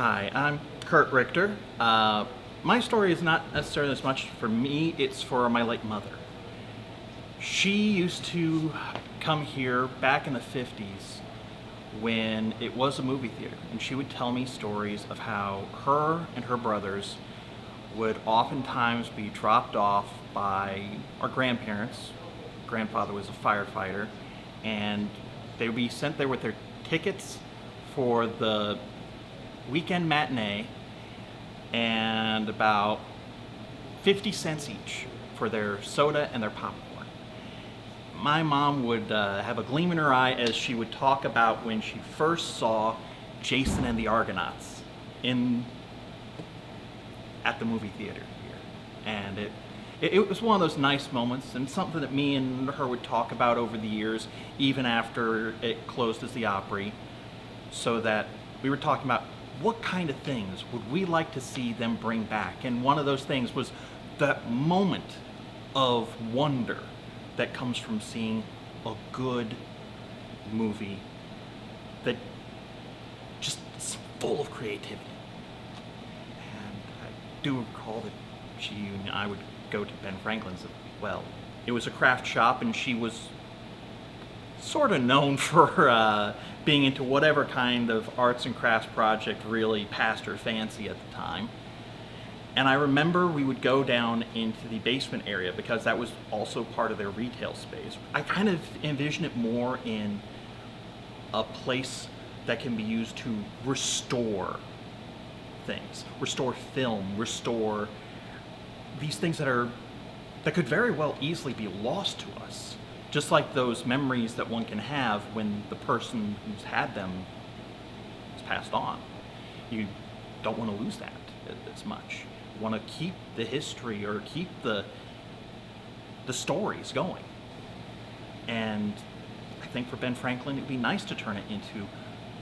Hi, I'm Kurt Richter. My story is not necessarily as much for me, it's for my late mother. She used to come here back in the 50s when it was a movie theater, and she would tell me stories of how her and her brothers would oftentimes be dropped off by our grandparents. Grandfather was a firefighter, and they would be sent there with their tickets for the weekend matinee and about 50 cents each for their soda and their popcorn. My mom would have a gleam in her eye as she would talk about when she first saw Jason and the Argonauts at the movie theater here. And it was one of those nice moments, and something that me and her would talk about over the years, even after it closed as the Opry, so that we were talking about what kind of things would we like to see them bring back. And one of those things was that moment of wonder that comes from seeing a good movie that just is full of creativity. And I do recall that she and I would go to Ben Franklin's as well. It was a craft shop, and she was sort of known for being into whatever kind of arts and crafts project really passed her fancy at the time. And I remember we would go down into the basement area because that was also part of their retail space. I kind of envision it more in a place that can be used to restore things, restore film, restore these things that could very well easily be lost to us. Just like those memories that one can have when the person who's had them has passed on. You don't want to lose that as much. You want to keep the history or keep the stories going. And I think for Ben Franklin, it'd be nice to turn it into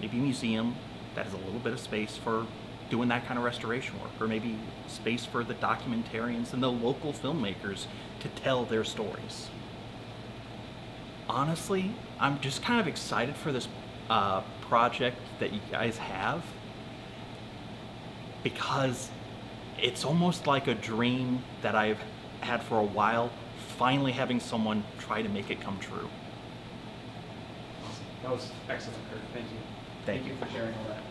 maybe a museum that has a little bit of space for doing that kind of restoration work, or maybe space for the documentarians and the local filmmakers to tell their stories. Honestly, I'm just kind of excited for this project that you guys have, because it's almost like a dream that I've had for a while, finally having someone try to make it come true. Awesome. That was excellent, Kurt. Thank you. Thank you for sharing all that.